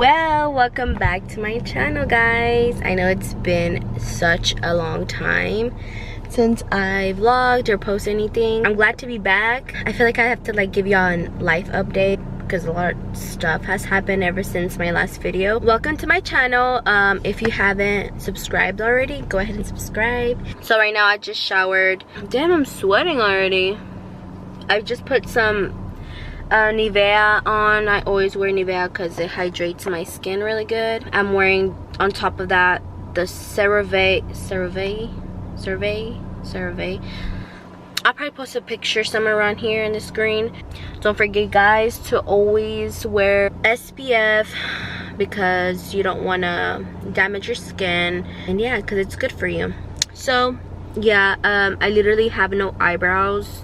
Well, welcome back to my channel, guys. I know it's been such a long time since I vlogged or posted anything. I'm glad to be back. I feel like I have to give y'all a life update because a lot of stuff has happened ever since my last video. Welcome to my channel. If you haven't subscribed already, go ahead and subscribe. So right now I just showered. Damn, I'm sweating already. I just put some Nivea on. I always wear Nivea because it hydrates my skin really good. I'm wearing on top of that the CeraVe. I'll probably post a picture somewhere around here in the screen. Don't forget, guys, to always wear SPF because you don't want to damage your skin, and yeah, because it's good for you. So yeah, I literally have no eyebrows,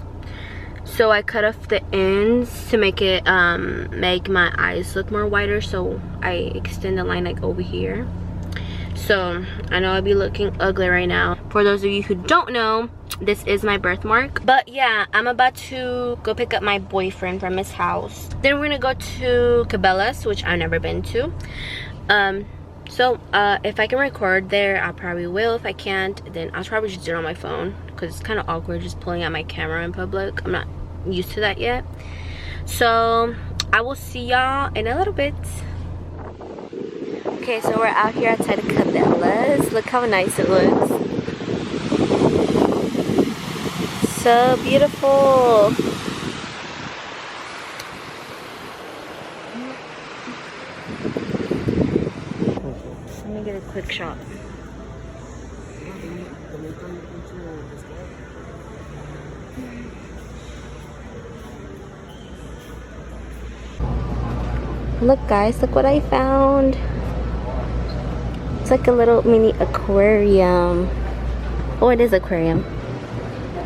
so I cut off the ends to make it make my eyes look more wider. So I extend the line over here. So I know I'll be looking ugly right now. For those of you who don't know, this is my birthmark. But yeah, I'm about to go pick up my boyfriend from his house. Then we're gonna go to Cabela's, which I've never been to. So if I can record there, I probably will. If I can't, then I'll probably just do it on my phone because it's kind of awkward just pulling out my camera in public. I'm not used to that yet. So I will see y'all in a little bit. Okay, so we're out here outside of Cabela's. Look how nice it looks. So beautiful. Let me get a quick shot. Look, guys, look what I found. It's like a little mini aquarium. Oh, it is aquarium.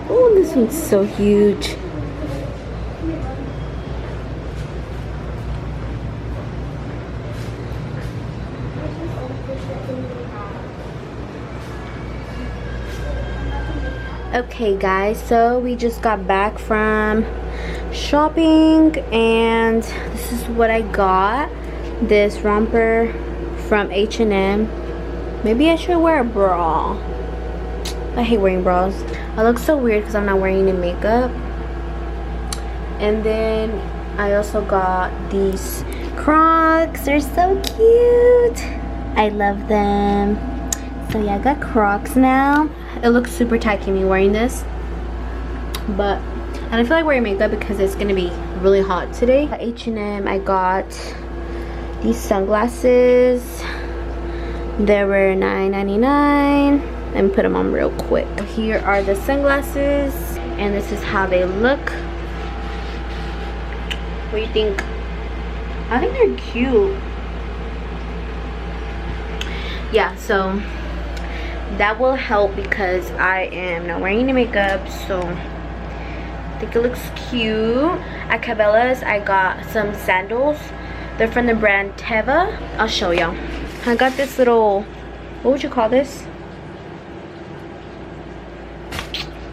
Oh, this one's so huge. Okay, guys, so we just got back from shopping and this is what I got. This romper from H&M. Maybe I should wear a bra. I hate wearing bras. I look so weird because I'm not wearing any makeup. And then I also got these Crocs. They're so cute. I love them. So yeah, I got Crocs now. It looks super tight to me wearing this. But I don't feel like wearing makeup because it's gonna be really hot today. At H&M, I got these sunglasses. They were $9.99. Let me put them on real quick. Here are the sunglasses, and this is how they look. What do you think? I think they're cute. Yeah, so that will help because I am not wearing any makeup, so I think it looks cute. At Cabela's, I got some sandals. They're from the brand Teva. I'll show y'all. I got this little, what would you call this?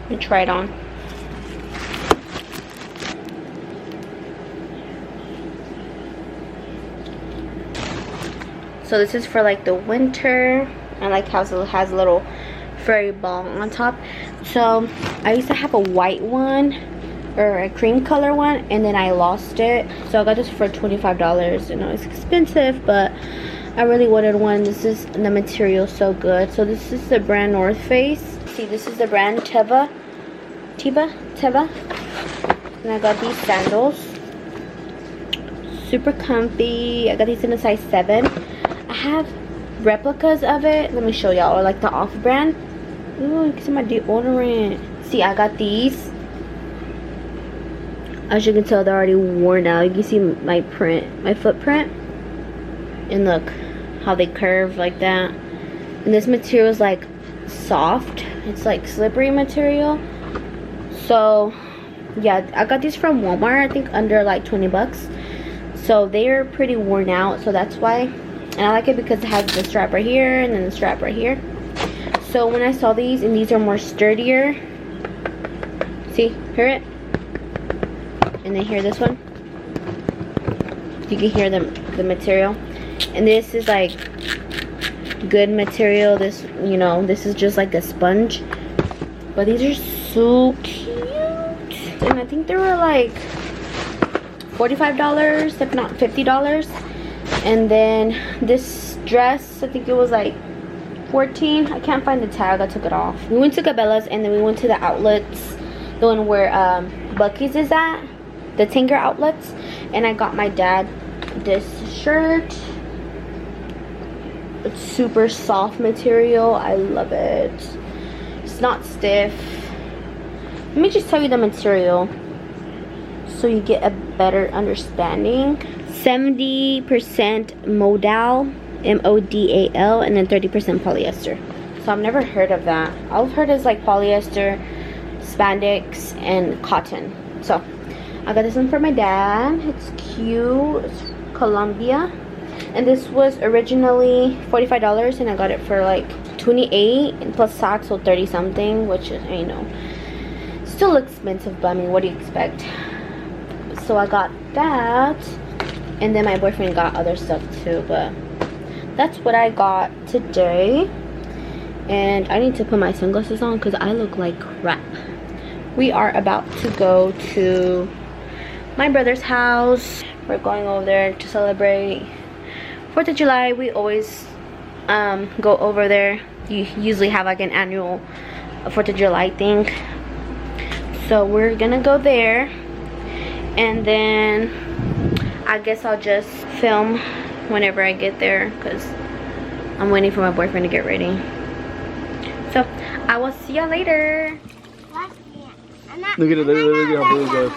Let me try it on. So this is for the winter. I like how it has a little furry ball on top. So I used to have a white one or a cream color one, and then I lost it. So I got this for $25. You know, it's expensive, but I really wanted one. This is the material so good. So this is the brand North Face. See, this is the brand Teva. And I got these sandals. Super comfy. I got these in a size 7. I have replicas of it. Let me show y'all. Or the off-brand. Ooh, you can see my deodorant. See, I got these. As you can tell, they're already worn out. You can see my print, my footprint. And look how they curve like that. And this material is soft. It's slippery material. So yeah, I got these from Walmart. I think under 20 bucks. So they are pretty worn out. So that's why. And I like it because it has the strap right here and then the strap right here. So when I saw these, and these are more sturdier. See, hear it? And then hear this one. You can hear the material. And this is like good material. This, you know, this is just like a sponge. But these are so cute. And I think they were like $45, if not $50. And then this dress, I think it was like $14. I can't find the tag, I took it off. We went to Cabela's and then we went to the outlets, the one where Bucky's is at, the Tinga outlets. And I got my dad this shirt. It's super soft material. I love it. It's not stiff. Let me just tell you the material so you get a better understanding. 70% modal, M-O-D-A-L, and then 30% polyester. So I've never heard of that. All I've heard is like polyester, spandex, and cotton. So I got this one for my dad. It's cute. It's Columbia. And this was originally $45 and I got it for like $28 and plus tax, so 30 something, which is, you know, still expensive, but I mean, what do you expect? So I got that, and then my boyfriend got other stuff too, but that's what I got today. And I need to put my sunglasses on because I look like crap. We are about to go to my brother's house. We're going over there to celebrate 4th of July. We always go over there. You usually have like an annual 4th of July thing. So we're gonna go there, and then I guess I'll just film whenever I get there because I'm waiting for my boyfriend to get ready. So I will see y'all later. Look at it, look at how blue it goes.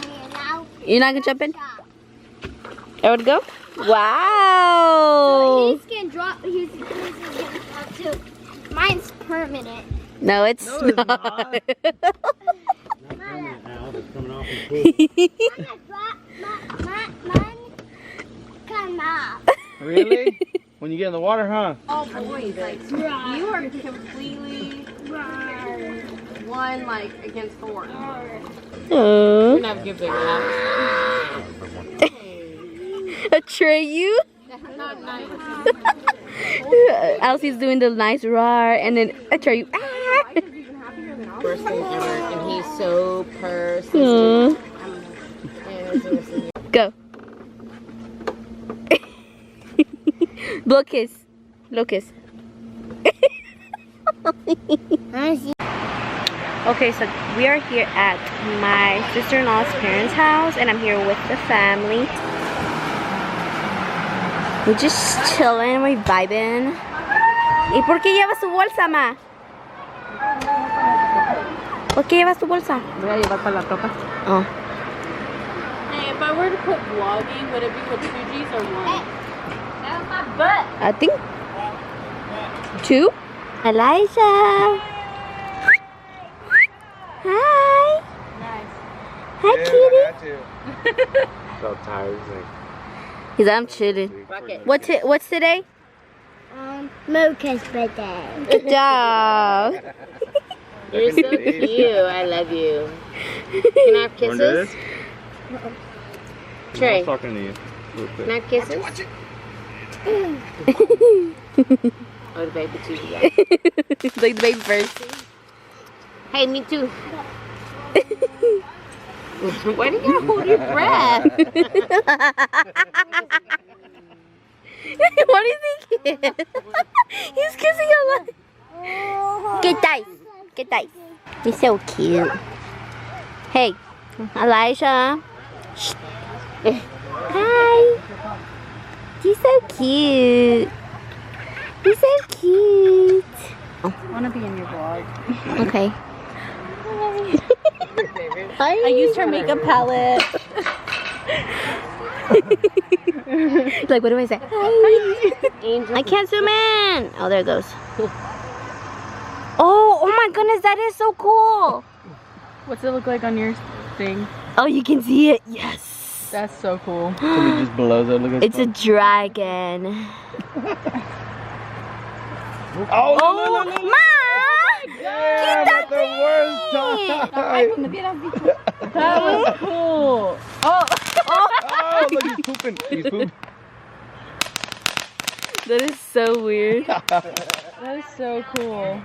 You're not gonna jump in? I would go? Wow! So his can drop, his is gonna drop too. Mine's permanent. No, it's No, it's not. not. Not permanent now, it's coming off and cool. I'm gonna drop mine come off. Really? When you get in the water, huh? Oh boy, like you are completely one like against 4. Oh. You're not giving up. Betray you? Not nice. Elsie's doing the nice roar, and then betray you. Ah. Worst thing ever, and he's so persistent. Go. Blow kiss. Blow kiss. Okay, so we are here at my sister-in-law's parents' house, and I'm here with the family. We're just chilling, we're vibing. ¿Y por qué llevas tu bolsa, ma? ¿Por qué llevas tu bolsa? Voy a llevar para la troca. Oh. Hey, if I were to put vlogging, would it be with 2 G's or 1? But I think 2. Elijah. Hi. nice. Hi, kitty. So tired. He's like, I'm chilling. Bucket. What's today? Mocha's birthday. Good job. You're so cute. I love you. Can I have kisses? Trey, I'm talking to you. Real quick. can I have kisses? Oh, the baby too. Yeah. Like the baby first. Hey, me too. Why do you gotta hold your breath? What is he? He's kissing your leg. Get dice. Get dice. He's so cute. Hey, Elijah. Shh. Hi. He's so cute. He's so cute. I want to be in your vlog. Okay. I used her makeup palette. Like, what do I say? Hi. I can't zoom in. Oh, there it goes. Oh my goodness, that is so cool. What's it look like on your thing? Oh, you can see it. Yes. That's so cool. Somebody just below that. Look at It's a dragon. Oh, Oh, no. Ma! Yeah, that's the worst time. That was cool. Oh, Oh, look, he's pooping. He's pooping. That is so weird. That is so cool.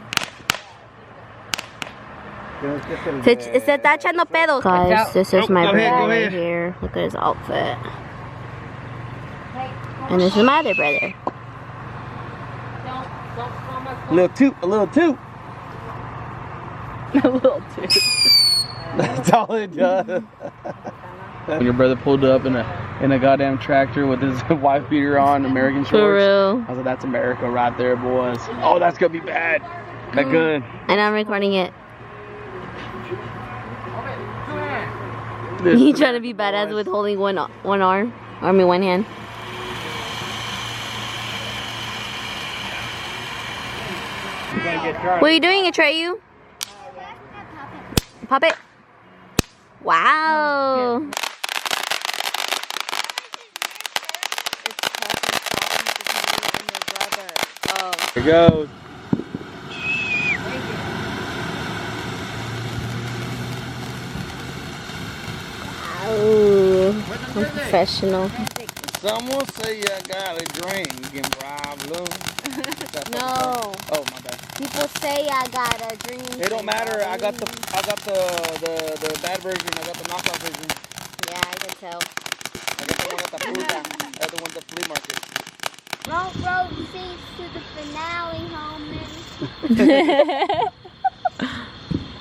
Se está echando pedo. Guys, this is my brother right here. Look at his outfit. And this is my other brother. A little toot, a little toot. A little too. That's all it does. When your brother pulled up in a goddamn tractor with his wife beater on, American shorts. For real. I was like, that's America right there, boys. Oh, that's gonna be bad. That good. And I'm recording it. You trying to be badass with holding one arm? Or I mean one hand. What are you doing, Atreyu? Pop it. Wow. Here goes. Oh, I'm professional. Someone say I got a drink. You can bribe Lou. No. Oh, my bad. People say I got a dream. It don't matter. I got the bad version. I got the knockoff version. Yeah, I can tell. I got the one at the fruta. The other one's the flea market. Roll, roll, seats to the finale, homie.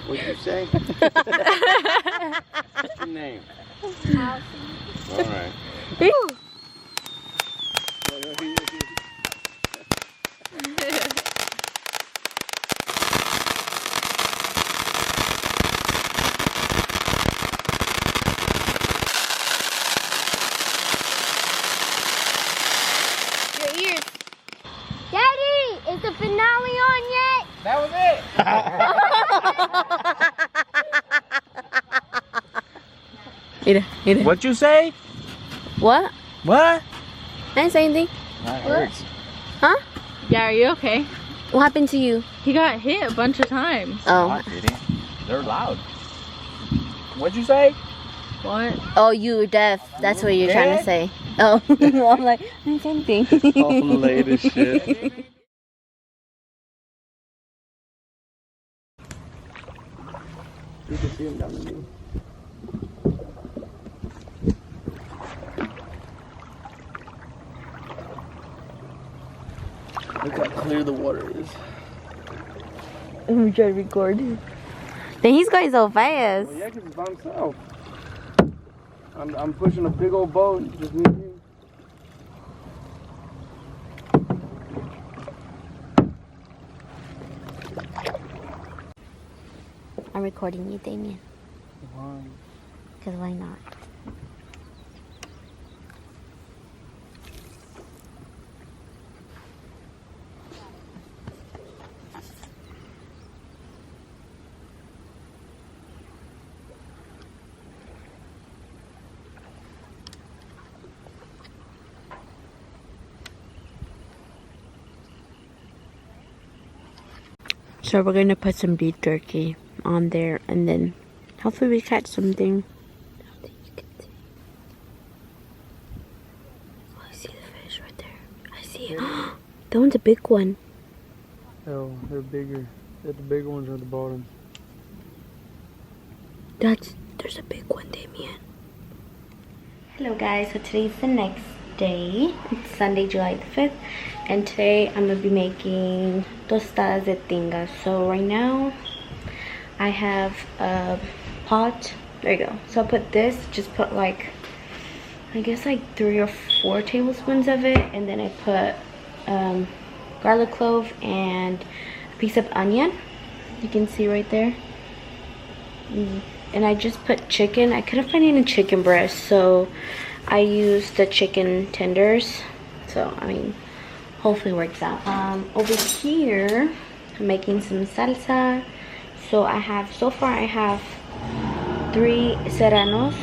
What'd you say? What's your name? All right. Your ears. Daddy, is the finale on yet? That was it. What'd you say? What? What? I didn't say anything. That hurts. Huh? Yeah, are you okay? What happened to you? He got hit a bunch of times. Oh. They're loud. What'd you say? What? Oh, you were deaf. That's what you're trying to say. Oh. I'm like, same thing. All late as shit. You can see him down the knee. Look how clear the water is. Let me try to record. Then he's going so fast. Well, yeah, because he's by himself. I'm pushing a big old boat. Just me and you. I'm recording you, Damien. Why? Because why not? So we're gonna put some beef jerky on there, and then hopefully we catch something. Oh, I see the fish right there. I see it. That one's a big one. Oh, they're bigger. The big ones are at the bottom. There's a big one, Damien. Hello guys, so today's the next day. It's Sunday, July the 5th, and today I'm gonna be making tostadas de tinga. So right now I have a pot. There you go. So I'll put this, just put like, I guess like 3 or 4 tablespoons of it, and then I put garlic clove and a piece of onion. You can see right there. And I just put chicken. I couldn't find any chicken breast, so I used the chicken tenders. So I mean, hopefully it works out. Over here I'm making some salsa. So so far I have 3 serranos,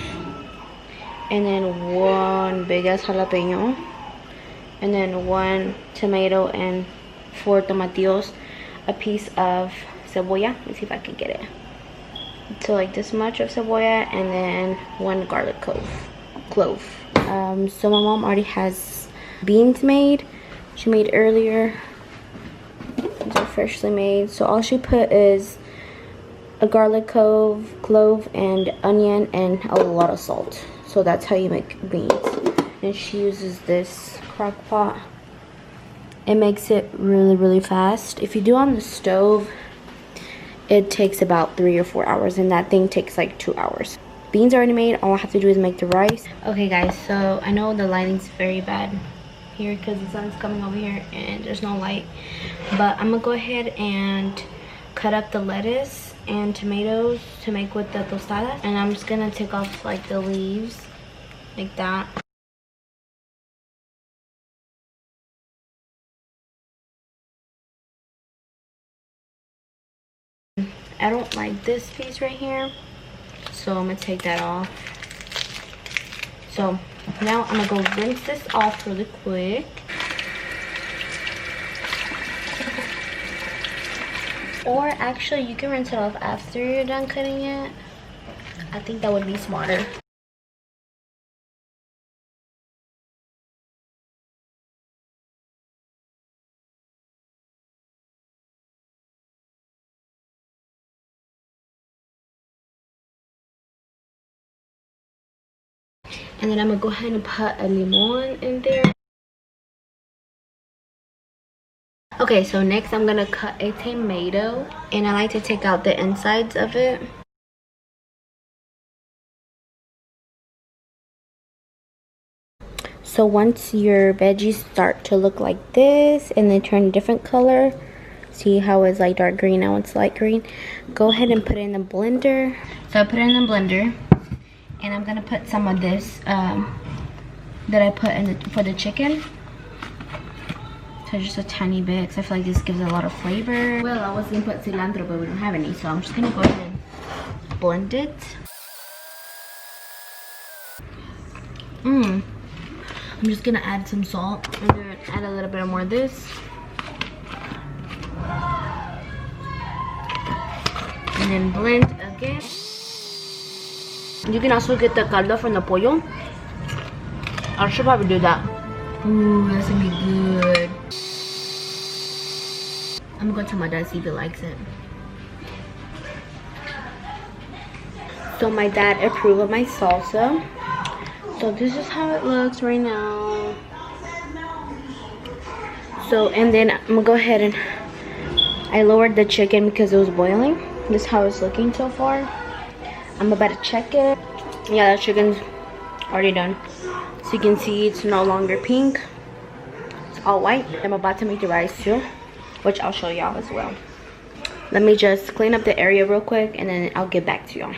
and then 1 big ass jalapeno, and then 1 tomato and 4 tomatillos, a piece of cebolla. Let's see if I can get it. So like this much of cebolla, and then 1 garlic clove. So my mom already has beans made, she made earlier. These are freshly made. So all she put is a garlic clove and onion and a lot of salt. So that's how you make beans. And she uses this crock pot. It makes it really fast. If you do on the stove, it takes about 3 or 4 hours, and that thing takes like 2 hours. Beans are already made. All I have to do is make the rice. Okay guys, so I know the lighting's very bad here because the sun's coming over here and there's no light, but I'm gonna go ahead and cut up the lettuce and tomatoes to make with the tostadas, and I'm just gonna take off like the leaves like that. I don't like this piece right here, so I'm gonna take that off. So now I'm gonna go rinse this off really quick. Or actually, you can rinse it off after you're done cutting it. I think that would be smarter. And then I'm gonna go ahead and put a limon in there. Okay, so next I'm gonna cut a tomato, and I like to take out the insides of it. So once your veggies start to look like this and they turn a different color, see how it's like dark green, now it's light green, go ahead and put it in the blender. So I put it in the blender, and I'm gonna put some of this that I put in for the chicken. So just a tiny bit, because I feel like this gives a lot of flavor. Well, I was gonna put cilantro, but we don't have any, so I'm just gonna go ahead and blend it. I'm just gonna add some salt and then add a little bit more of this. And then blend again. You can also get the caldo from the pollo. I should probably do that. Ooh, that's gonna be good. I'm gonna tell my dad, see if he likes it. So my dad approved of my salsa. So this is how it looks right now. So, and then I'm gonna go ahead and I lowered the chicken because it was boiling. This is how it's looking so far. I'm about to check it. Yeah, the chicken's already done. So you can see it's no longer pink. It's all white. I'm about to make the rice too, which I'll show y'all as well. Let me just clean up the area real quick and then I'll get back to y'all.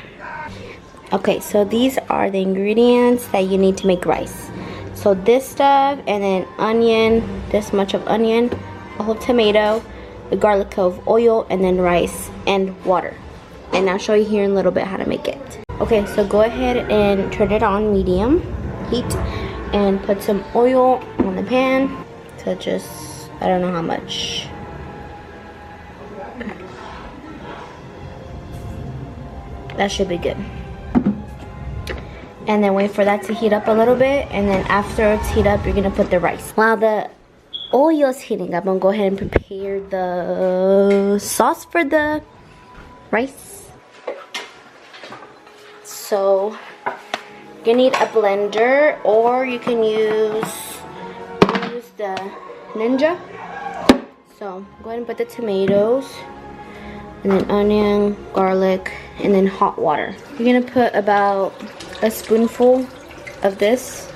Okay, so these are the ingredients that you need to make rice. So this stuff, and then onion, this much of onion, a whole tomato, the garlic clove oil, and then rice and water. And I'll show you here in a little bit how to make it. Okay, so go ahead and turn it on medium heat and put some oil on the pan. So just, I don't know how much. Okay. That should be good. And then wait for that to heat up a little bit, and then after it's heat up, you're gonna put the rice. While the oil is heating up, I'm gonna go ahead and prepare the sauce for the rice. So you need a blender, or you can use the Ninja. So go ahead and put the tomatoes, and then onion, garlic, and then hot water. You're gonna put about a spoonful of this.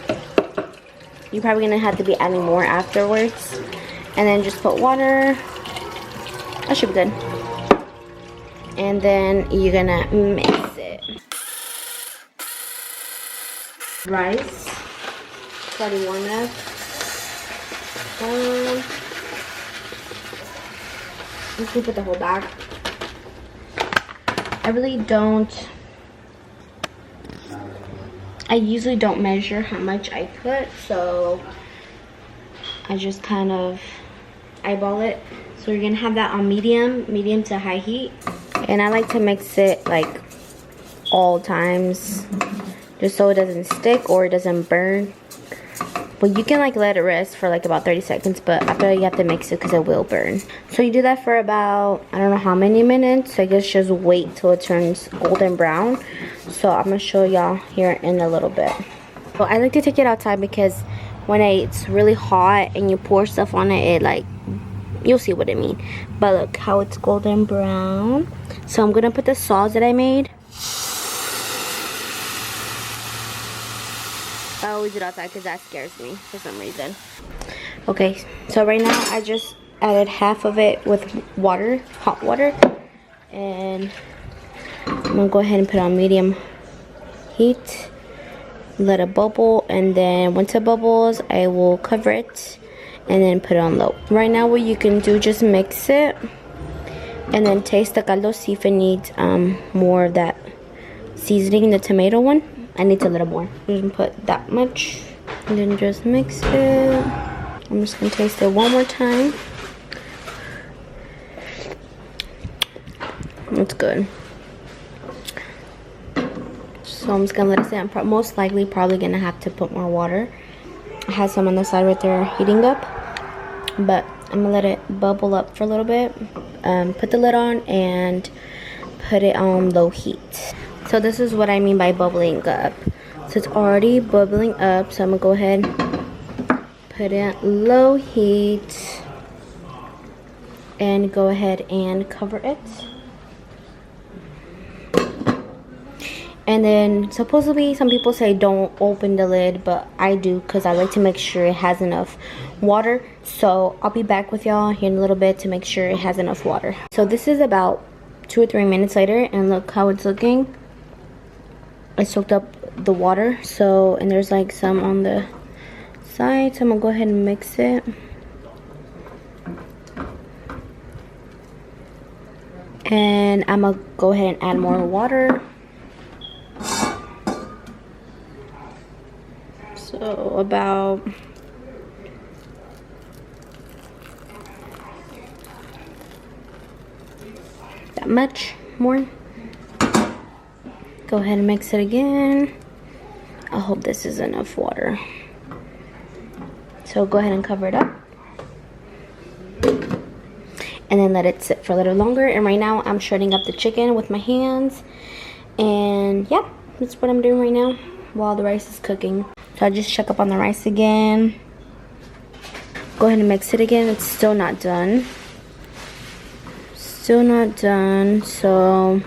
You're probably gonna have to be adding more afterwards. And then just put water. That should be good. And then you're gonna mix it. Rice. Starting warm up. I'm just gonna put the whole bag. I usually don't measure how much I put, so I just kind of eyeball it. So you're gonna have that on medium to high heat. And I like to mix it like all times, just so it doesn't stick or it doesn't burn. Well, you can like let it rest for like about 30 seconds, but after you have to mix it because it will burn. So you do that for about, I don't know how many minutes. I guess just wait till it turns golden brown. So I'm gonna show y'all here in a little bit. So I like to take it outside because when it's really hot and you pour stuff on it, it like, you'll see what I mean. But look how it's golden brown. So I'm gonna put the sauce that I made. I always do it outside because that scares me for some reason. Okay, so right now I just added half of it with water, hot water. And I'm gonna go ahead and put it on medium heat. Let it bubble, and then once it bubbles, I will cover it and then put it on low. Right now what you can do, just mix it and then taste the caldo, see if it needs more of that seasoning, the tomato one. I need a little more. Just put that much and then just mix it. I'm just gonna taste it one more time. It's good. So I'm just gonna let it sit. I'm most likely probably gonna have to put more water. I have some on the side right there heating up, but I'm gonna let it bubble up for a little bit. Put the lid on and put it on low heat. So this is what I mean by bubbling up. So it's already bubbling up, so I'm gonna go ahead, put it on low heat, and go ahead and cover it. And then supposedly some people say don't open the lid, but I do because I like to make sure it has enough water. So I'll be back with y'all here in a little bit to make sure it has enough water. So this is about 2 or 3 minutes later, and look how it's looking. I soaked up the water, so, and there's like some on the side, so I'm gonna go ahead and mix it. And I'm gonna go ahead and add more water. So about that much more. Go ahead and mix it again. I hope this is enough water. So go ahead and cover it up. And then let it sit for a little longer. And right now I'm shredding up the chicken with my hands. And yeah, that's what I'm doing right now while the rice is cooking. So I just check up on the rice again. Go ahead and mix it again. It's still not done. Still not done. So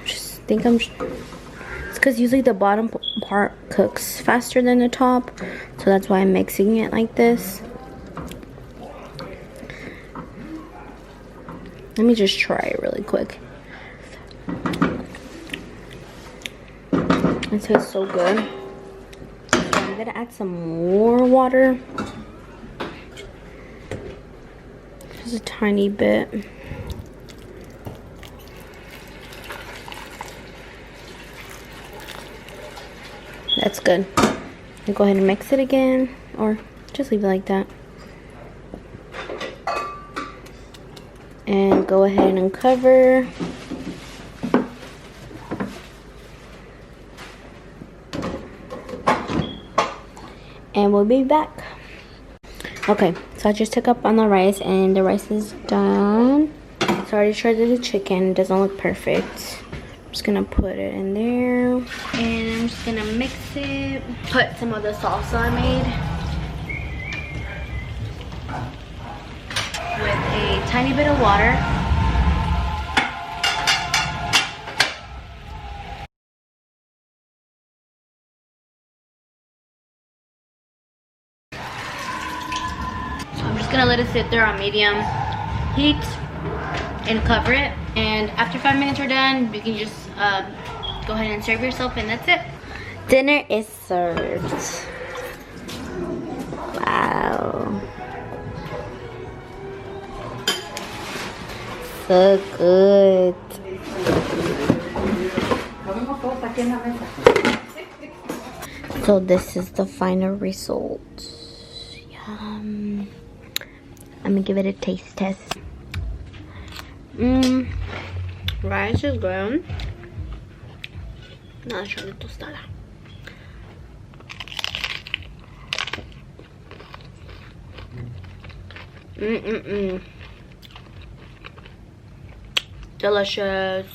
it's because usually the bottom part cooks faster than the top, so that's why I'm mixing it like this. Let me just try it really quick. It tastes so good. So I'm gonna add some more water, just a tiny bit. That's good. And go ahead and mix it again, or just leave it like that. And go ahead and cover. And we'll be back. Okay, so I just took up on the rice and the rice is done. So I already shredded the chicken. It doesn't look perfect. I'm just gonna put it in there, and I'm just gonna mix it. Put some of the salsa I made with a tiny bit of water. So I'm just gonna let it sit there on medium heat and cover it. And after 5 minutes we're done, you can just go ahead and serve yourself, and that's it. Dinner is served. Wow. So good. So this is the final result. Yum. I'm gonna give it a taste test. Rice is good. Nada de tostada. Delicious.